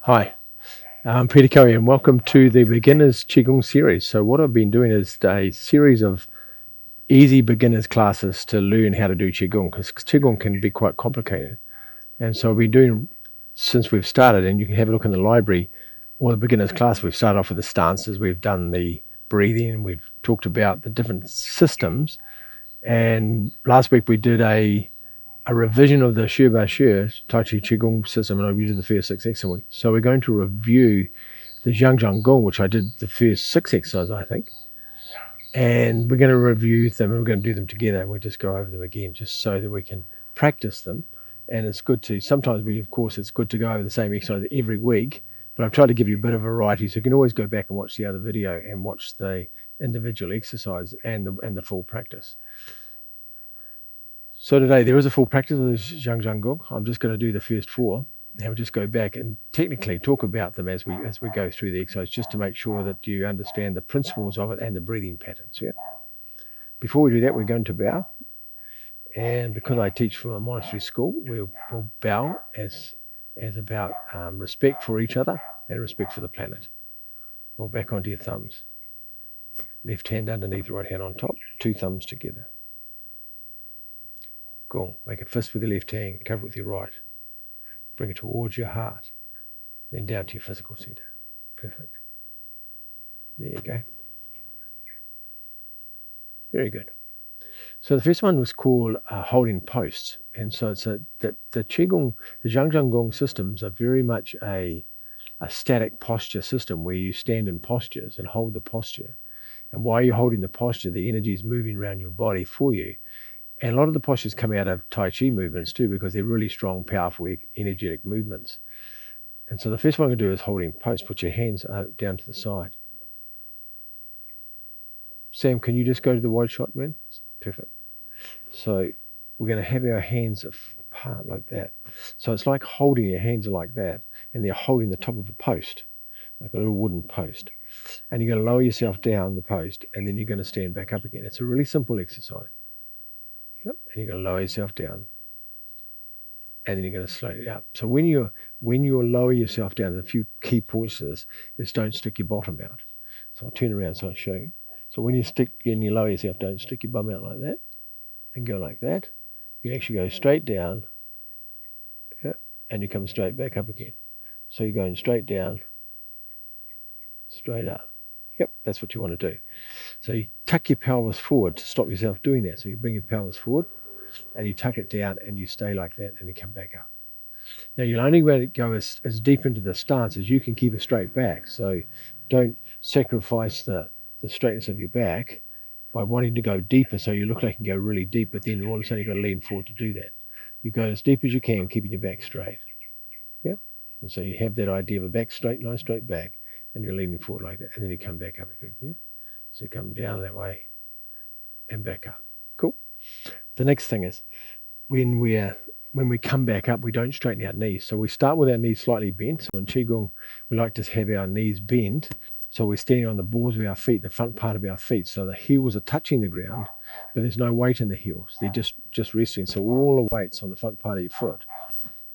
Hi, I'm Peter Coe and welcome to the Beginners Qigong series. So what I've been doing is a series of easy beginners classes to learn how to do Qigong, because Qigong can be quite complicated. And so I've been doing, since we've started, and you can have a look in the library, or the beginners class, we've started off with the stances, we've done the breathing, we've talked about the different systems. And last week we did a revision of the Shi Ba Shi Tai Chi Qigong system, and I did the first 6 exercises. So we're going to review the Zhang Gong, which I did the first 6 exercises, I think. And we're going to review them, and we're going to do them together, and we'll just go over them again, just so that we can practice them. And it's good to, sometimes it's good to go over the same exercise every week, but I've tried to give you a bit of variety, so you can always go back and watch the other video and watch the individual exercise and the full practice. So today there is a full practice of the Zhang Gong. I'm just going to do the first 4. Now we'll just go back and technically talk about them as we go through the exercise, just to make sure that you understand the principles of it and the breathing patterns. Yeah. Before we do that, we're going to bow, and because I teach from a monastery school, we'll bow as about respect for each other and respect for the planet. Roll back onto your thumbs. Left hand underneath, right hand on top. 2 thumbs together. Gong. Make a fist with the left hand. Cover it with your right. Bring it towards your heart, then down to your physical center. Perfect. There you go. Very good. So the first one was called holding posts, and so it's the Qigong, the Zhang Gong systems are very much a static posture system where you stand in postures and hold the posture. And while you're holding the posture, the energy is moving around your body for you. And a lot of the postures come out of Tai Chi movements too, because they're really strong, powerful, energetic movements. And so the first one I'm going to do is holding post. Put your hands down to the side. Sam, can you just go to the wide shot, man? Perfect. So we're going to have our hands apart like that. So it's like holding, your hands are like that, and they're holding the top of a post, like a little wooden post. And you're going to lower yourself down the post, and then you're going to stand back up again. It's a really simple exercise. Yep. And you're going to lower yourself down, and then you're going to slow it up. So when you lower yourself down, there's a few key points to this, is don't stick your bottom out. So I'll turn around so I show you. So when you lower yourself, don't stick your bum out like that, and go like that. You actually go straight down, yeah, and you come straight back up again. So you're going straight down, straight up. Yep, that's what you want to do. So you tuck your pelvis forward to stop yourself doing that. So you bring your pelvis forward, and you tuck it down, and you stay like that, and you come back up. Now you'll only be able to go as deep into the stance as you can keep a straight back. So don't sacrifice the straightness of your back by wanting to go deeper, so you look like you can go really deep, but then all of a sudden you've got to lean forward to do that. You go as deep as you can, keeping your back straight. Yeah? And so you have that idea of a back straight, nice straight back, and you're leaning forward like that, and then you come back up again. Yeah? So you come down that way and back up. Cool. The next thing is when we come back up, we don't straighten our knees. So we start with our knees slightly bent. So in Qigong, we like to have our knees bent. So we're standing on the balls of our feet, the front part of our feet. So the heels are touching the ground, but there's no weight in the heels. They're just resting. So all the weight's on the front part of your foot.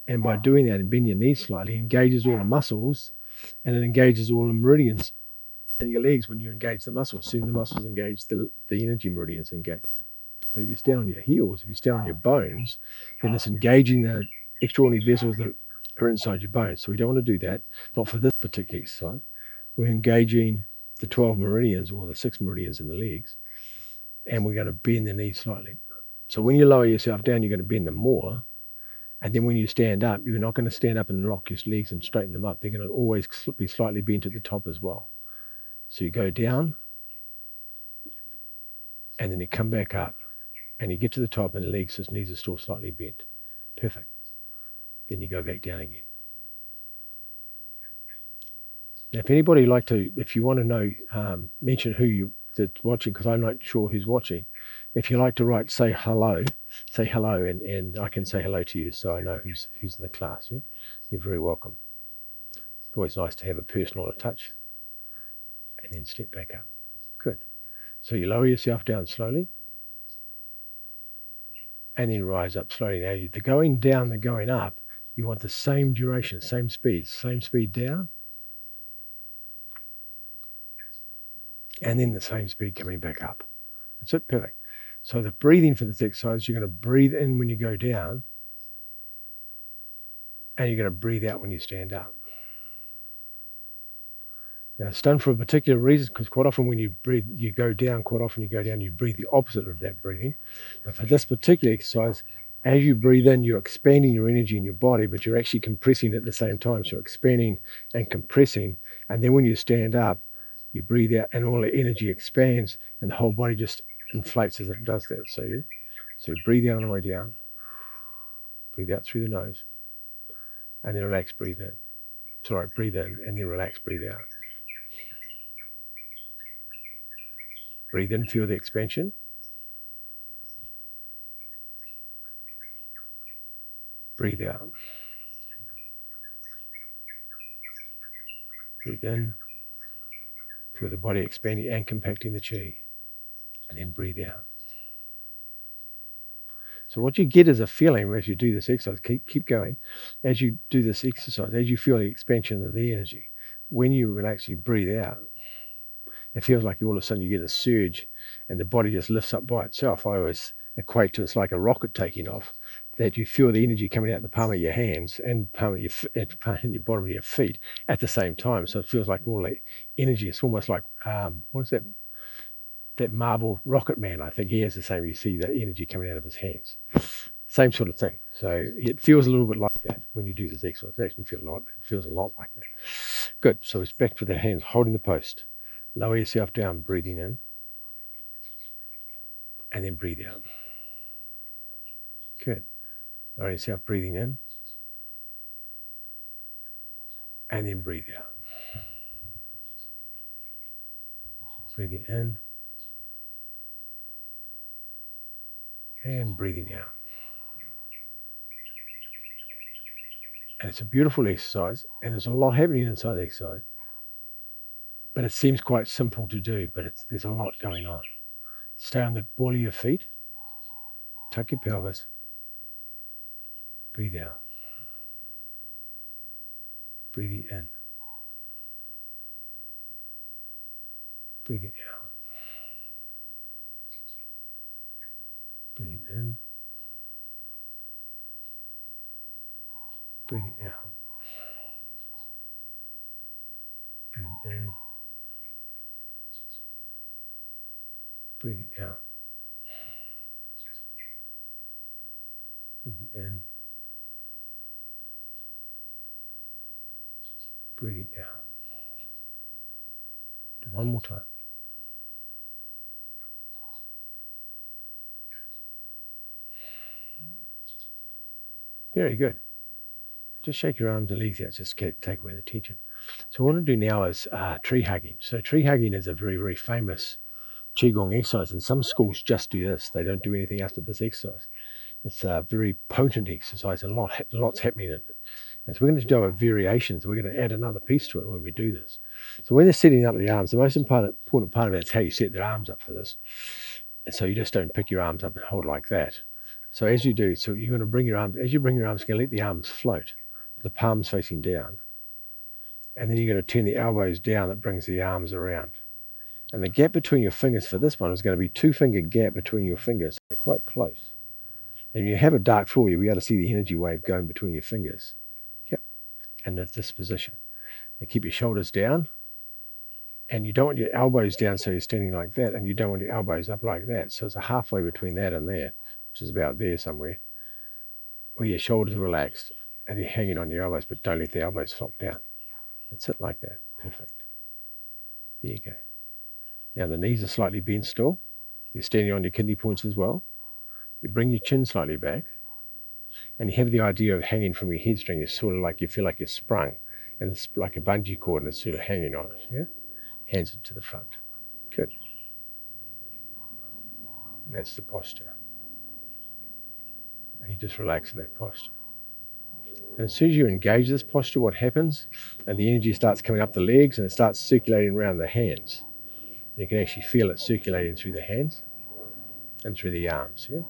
And by doing that and bend your knees slightly, it engages all the muscles, and it engages all the meridians in your legs. When you engage the muscles, soon the muscles engage, the energy meridians engage. But if you stand on your heels, if you stand on your bones, then it's engaging the extraordinary vessels that are inside your bones. So we don't want to do that, not for this particular exercise. We're engaging the 12 meridians, or the 6 meridians in the legs, and we're going to bend the knees slightly. So when you lower yourself down, you're going to bend them more. And then when you stand up, you're not going to stand up and lock your legs and straighten them up. They're going to always be slightly bent at the top as well. So you go down, and then you come back up, and you get to the top, and the knees are still slightly bent. Perfect. Then you go back down again. Now, if you want to know, mention who that's watching, because I'm not sure who's watching. If you like to write, say hello, and I can say hello to you, so I know who's in the class. Yeah, you're very welcome. It's always nice to have a personal touch, and then step back up. Good. So you lower yourself down slowly, and then rise up slowly. Now, the going down, the going up, You want the same duration, same speed down, and then the same speed coming back up. That's it, perfect. So the breathing for this exercise, you're going to breathe in when you go down, and you're going to breathe out when you stand up. Now, it's done for a particular reason, because quite often when you breathe, you go down, you breathe the opposite of that breathing. But for this particular exercise, as you breathe in, you're expanding your energy in your body, but you're actually compressing at the same time. So expanding and compressing. And then when you stand up, you breathe out and all the energy expands and the whole body just inflates as it does that. So you breathe out on the way down, breathe out through the nose, and then relax, breathe in. Sorry, breathe in and then relax, breathe out. Breathe in, feel the expansion. Breathe out. Breathe in, feel the body expanding and compacting the qi, and then breathe out. So what you get is a feeling as you do this exercise, keep going, as you do this exercise, as you feel the expansion of the energy, when you relax, you breathe out, it feels like all of a sudden you get a surge and the body just lifts up by itself. I always equate to it's like a rocket taking off, that you feel the energy coming out the palm of your hands and palm of the bottom of your feet at the same time. So it feels like all the energy, it's almost like, what is that? That Marvel Rocket Man, I think he has the same. You see the energy coming out of his hands. Same sort of thing. So it feels a little bit like that when you do this exercise. It actually feels a lot like that. Good. So it's back to the hands, holding the post. Lower yourself down, breathing in. And then breathe out. Good. Lower yourself, breathing in. And then breathe out. Breathing in. And breathing out. And it's a beautiful exercise, and there's a lot happening inside the exercise. But it seems quite simple to do, but there's a lot going on. Stay on the ball of your feet. Tuck your pelvis. Breathe out. Breathing in. Breathing out. Breathing in. Breathing out. Breathing in. Breathing out. Breathing in. Breathing out. Do one more time. Very good. Just shake your arms and legs out, just take away the tension. So what I want to do now is tree hugging. So tree hugging is a very, very famous Qigong exercise, and some schools just do this. They don't do anything else but this exercise. It's a very potent exercise and lots happening in it. And so we're going to do a variation. So we're going to add another piece to it when we do this. So when they're setting up the arms, the most important part of it is how you set their arms up for this. And so you just don't pick your arms up and hold like that. So as you do, so you're going to bring your arms, as you bring your arms, you're going to let the arms float, the palms facing down. And then you're going to turn the elbows down, that brings the arms around. And the gap between your fingers for this one is going to be 2-finger gap between your fingers. They're quite close. And you have a dark floor, you'll be able to see the energy wave going between your fingers. Yep. And at this position. And keep your shoulders down. And you don't want your elbows down so you're standing like that, and you don't want your elbows up like that. So it's a halfway between that and there, which is about there somewhere, where your shoulders are relaxed and you're hanging on your elbows, but don't let the elbows flop down. That's it like that. Perfect. There you go. Now the knees are slightly bent still. You're standing on your kidney points as well. You bring your chin slightly back, and you have the idea of hanging from your head string. It's sort of like you feel like you're sprung, and it's like a bungee cord, and it's sort of hanging on it. Yeah, hands to the front. Good. And that's the posture. And you just relax in that posture. And as soon as you engage this posture, what happens? And the energy starts coming up the legs, and it starts circulating around the hands. And you can actually feel it circulating through the hands and through the arms. Yeah.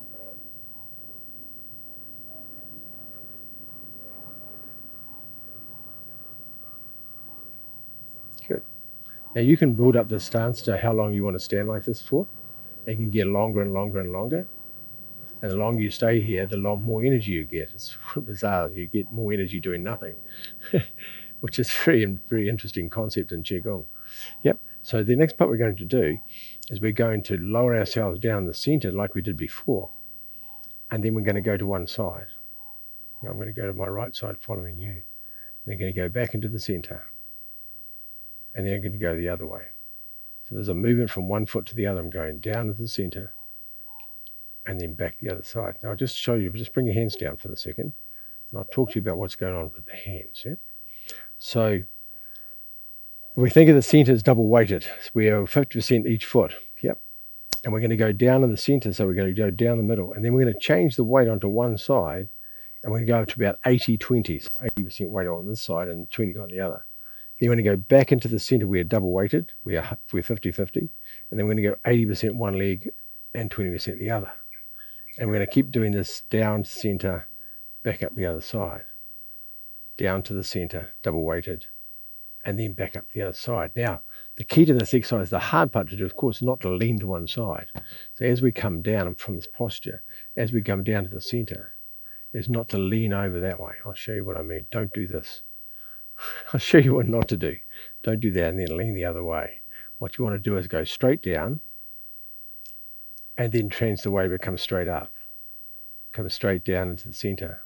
Now you can build up this stance to how long you want to stand like this for. You can get longer and longer and longer. And the longer you stay here, the more energy you get. It's bizarre. You get more energy doing nothing, which is very interesting concept in Qigong. Yep. So the next part we're going to do is we're going to lower ourselves down the center like we did before. And then we're going to go to one side. Now I'm going to go to my right side following you. Then I'm going to go back into the center. And then I'm going to go the other way. So there's a movement from one foot to the other. I'm going down to the center and then back the other side. Now I'll just show you, just bring your hands down for a second. And I'll talk to you about what's going on with the hands. Yeah? So if we think of the center as double weighted, we are 50% each foot. Yep. And we're going to go down in the center, so we're going to go down the middle. And then we're going to change the weight onto one side, and we're going to go to about 80-20. So 80% weight on this side and 20 on the other. Then we're going to go back into the center. We're double weighted. We're 50-50. And then we're going to go 80% one leg and 20% the other. And we're going to keep doing this down center, back up the other side. Down to the center, double weighted, and then back up the other side. Now, the key to this exercise, the hard part to do, of course, is not to lean to one side. So as we come down from this posture, as we come down to the center, is not to lean over that way. I'll show you what I mean. Don't do this. I'll show you what not to do. Don't do that and then lean the other way. What you want to do is go straight down and then change the way we come straight up. Come straight down into the center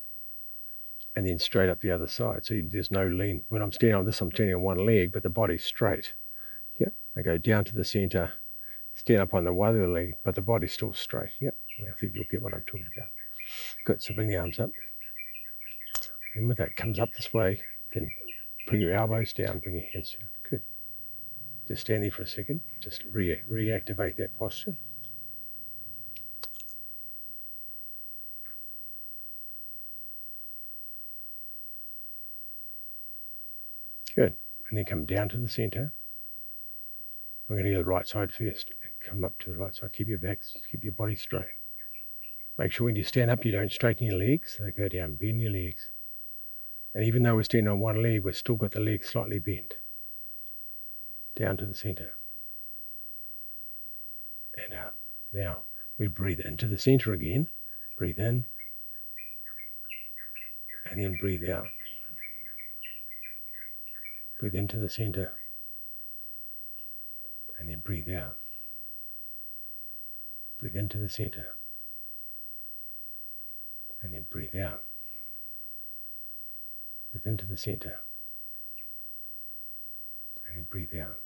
and then straight up the other side. So there's no lean. When I'm standing on this, I'm standing on one leg, but the body's straight. Yeah. I go down to the center, stand up on the other leg, but the body's still straight. Yep. I think you'll get what I'm talking about. Good. So bring the arms up. Remember that comes up this way, then bring your elbows down, bring your hands down. Good. Just stand there for a second. Just reactivate that posture. Good. And then come down to the center. We're going to go to the right side first. And come up to the right side. Keep your back, keep your body straight. Make sure when you stand up, you don't straighten your legs. They go down. Bend your legs. And even though we're standing on one leg, we've still got the legs slightly bent. Down to the center. And out. Now, we breathe into the center again. Breathe in. And then breathe out. Breathe into the center. And then breathe out. Breathe into the center. And then breathe out. Breathe into the center. And then breathe out.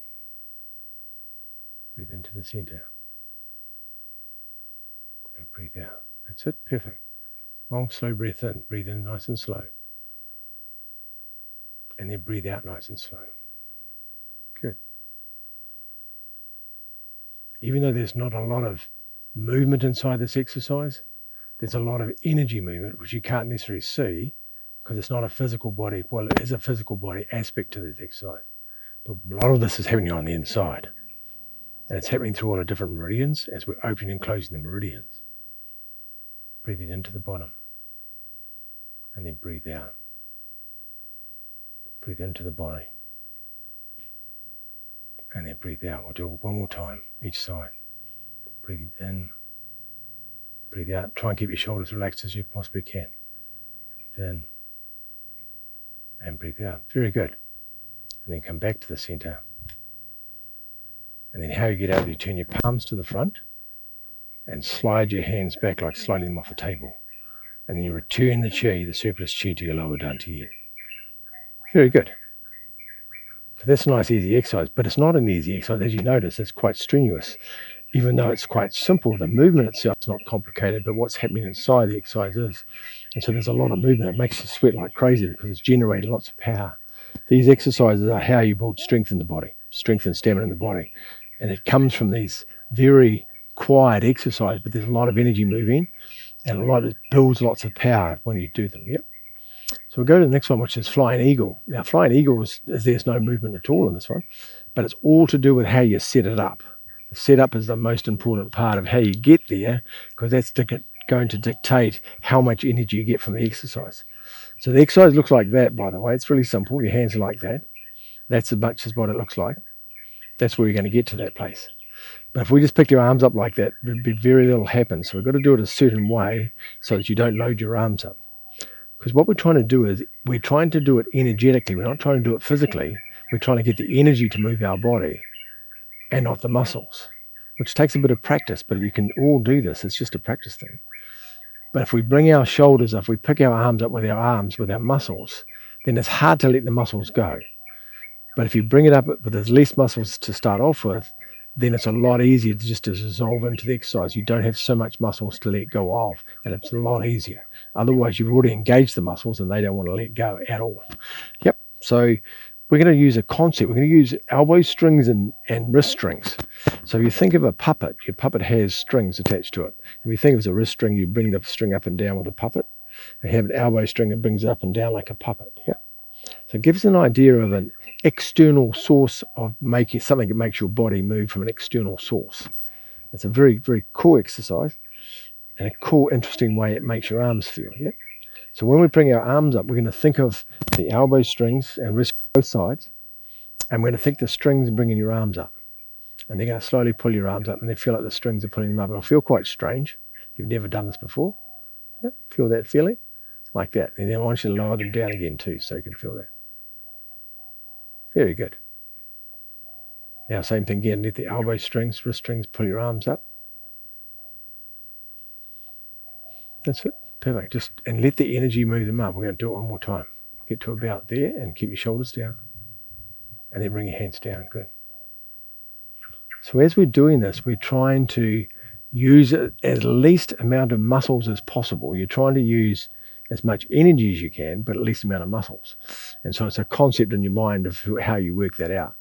Breathe into the center. And breathe out. That's it. Perfect. Long, slow breath in. Breathe in nice and slow. And then breathe out nice and slow. Good. Even though there's not a lot of movement inside this exercise, there's a lot of energy movement which you can't necessarily see because it's not a physical body. Well, it is a physical body aspect to this exercise. But a lot of this is happening on the inside. And it's happening through all the different meridians as we're opening and closing the meridians. Breathe it into the bottom. And then breathe out. Breathe into the body. And then breathe out. We'll do it one more time, each side. Breathe in. Breathe out. Try and keep your shoulders relaxed as you possibly can. Breathe in. And breathe out. Very good. And then come back to the center. And then how you get out, you turn your palms to the front and slide your hands back like sliding them off a table. And then you return the qi, the surplus qi, to your lower dantian. Very good. So that's a nice easy exercise, but it's not an easy exercise. As you notice, it's quite strenuous. Even though it's quite simple, the movement itself is not complicated, but what's happening inside the exercise is. And so there's a lot of movement. It makes you sweat like crazy because it's generating lots of power. These exercises are how you build strength in the body, strength and stamina in the body. And it comes from these very quiet exercises, but there's a lot of energy moving and it builds lots of power when you do them. Yep. So we'll go to the next one, which is Flying Eagle. Now, Flying Eagle there's no movement at all in this one, but it's all to do with how you set it up. The setup is the most important part of how you get there, because that's going to dictate how much energy you get from the exercise. So the exercise looks like that, by the way. It's really simple. Your hands are like that. That's as much as what it looks like. That's where you're going to get to that place. But if we just pick your arms up like that, there'd be very little happen. So we've got to do it a certain way so that you don't load your arms up. Because what we're trying to do is we're trying to do it energetically. We're not trying to do it physically. We're trying to get the energy to move our body and not the muscles, which takes a bit of practice, but you can all do this. It's just a practice thing. But if we bring our shoulders up, we pick our arms up with our arms, with our muscles, then it's hard to let the muscles go. But if you bring it up with as least muscles to start off with, then it's a lot easier to just to dissolve into the exercise. You don't have so much muscles to let go of, and it's a lot easier. Otherwise, you've already engaged the muscles and they don't want to let go at all. Yep. So we're going to use a concept. We're going to use elbow strings and wrist strings. So if you think of a puppet, your puppet has strings attached to it. If you think of it as a wrist string, you bring the string up and down with a puppet. And you have an elbow string that brings it up and down like a puppet. Yeah. So it gives an idea of an external source of making something that makes your body move from an external source. It's a very, very cool exercise and a cool, interesting way it makes your arms feel. Yeah. So when we bring our arms up, we're going to think of the elbow strings and wrist both sides, and we're going to think the strings are bringing your arms up, and they're going to slowly pull your arms up, and they feel like the strings are pulling them up. It'll feel quite strange if you've never done this before. Yeah. Feel that feeling like that, and then I want you to lower them down again too, so you can feel that. Very good. Now, same thing again. Let the elbow strings, wrist strings pull your arms up. That's it. Perfect. Just and let the energy move them up. We're going to do it one more time. Get to about there and keep your shoulders down. And then bring your hands down. Good. So as we're doing this, we're trying to use as least amount of muscles as possible. You're trying to use as much energy as you can, but at least amount of muscles. And so it's a concept in your mind of how you work that out.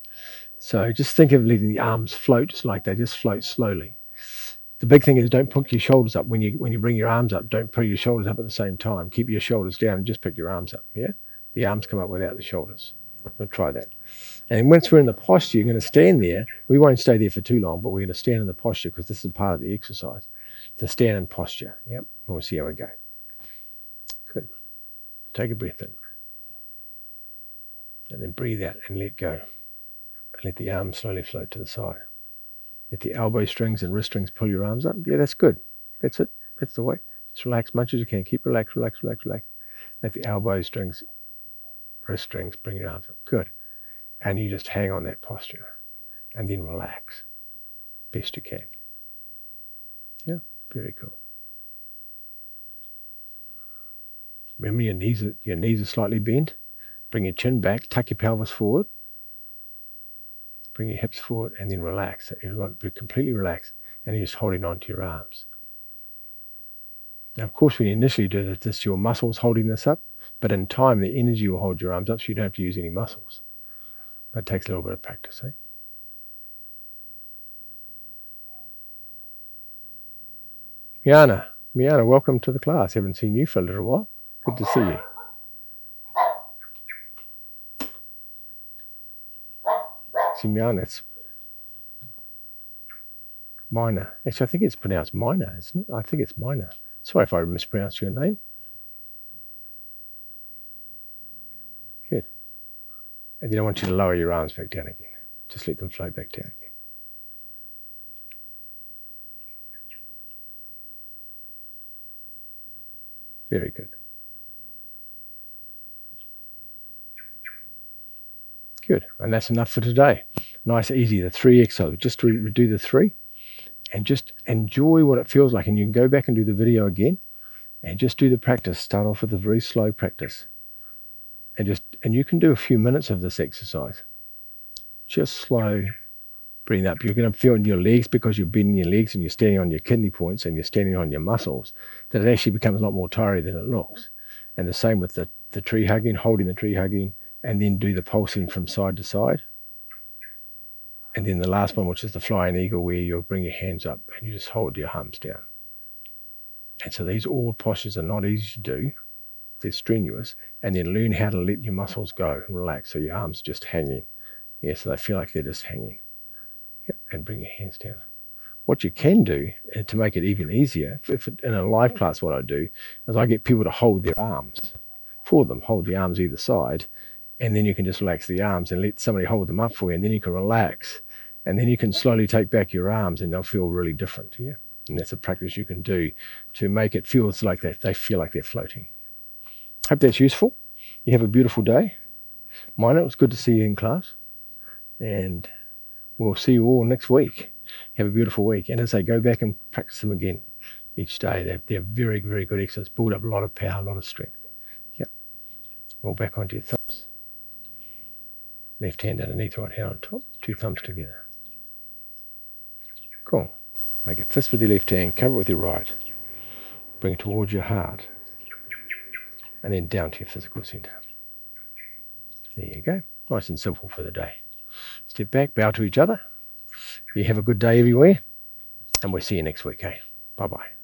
So just think of letting the arms float just like they just float slowly. The big thing is don't put your shoulders up when you bring your arms up. Don't put your shoulders up at the same time. Keep your shoulders down and just pick your arms up. Yeah, the arms come up without the shoulders. We'll try that. And once we're in the posture, you're going to stand there. We won't stay there for too long, but we're going to stand in the posture because this is part of the exercise. To stand in posture. Yep. And we'll see how we go. Good. Take a breath in. And then breathe out and let go. And let the arms slowly float to the side. Let the elbow strings and wrist strings pull your arms up. Yeah, that's good. That's it. That's the way. Just relax as much as you can. Keep relaxed, relax, relax, relax. Let the elbow strings, wrist strings bring your arms up. Good. And you just hang on that posture. And then relax. Best you can. Yeah, very cool. Remember your knees are slightly bent. Bring your chin back. Tuck your pelvis forward. Bring your hips forward and then relax. So you want to be completely relaxed and you're just holding on to your arms. Now, of course, when you initially do this, it's your muscles holding this up, but in time, the energy will hold your arms up so you don't have to use any muscles. But it takes a little bit of practice, eh? Miana, welcome to the class. Haven't seen you for a little while. Good to see you. Miana, it's minor. Actually, I think it's pronounced minor, isn't it? I think it's minor. Sorry if I mispronounced your name. Good. And then I want you to lower your arms back down again. Just let them float back down again. Very good. Good, and that's enough for today. Nice, easy, the 3 exercises. Just do the 3 and just enjoy what it feels like. And you can go back and do the video again and just do the practice. Start off with a very slow practice. And you can do a few minutes of this exercise. Just slow, breathe up. You're going to feel in your legs because you're bending your legs and you're standing on your kidney points and you're standing on your muscles, that it actually becomes a lot more tiring than it looks. And the same with the tree hugging, holding the tree hugging, and then do the pulsing from side to side. And then the last one, which is the flying eagle, where you'll bring your hands up and you just hold your arms down. And so these all postures are not easy to do. They're strenuous. And then learn how to let your muscles go and relax. So your arms just hanging. Yeah, so they feel like they're just hanging. Yep, and bring your hands down. What you can do to make it even easier, if in a live class what I do, is I get people to hold their arms for them, hold the arms either side, and then you can just relax the arms and let somebody hold them up for you, and then you can relax And then you can slowly take back your arms and they'll feel really different. Yeah. And that's a practice you can do to make it feel like they feel like they're floating. Hope that's useful. You have a beautiful day. Mine, it was good to see you in class. And we'll see you all next week. Have a beautiful week. And as I go back and practice them again each day, they're very, very good exercises. Build up a lot of power, a lot of strength. Yep. All back onto your thumbs. Left hand underneath, right hand on top. 2 thumbs together. Cool. Make a fist with your left hand, cover it with your right. Bring it towards your heart. And then down to your physical center. There you go. Nice and simple for the day. Step back, bow to each other. You have a good day everywhere. And we'll see you next week, eh? Bye-bye.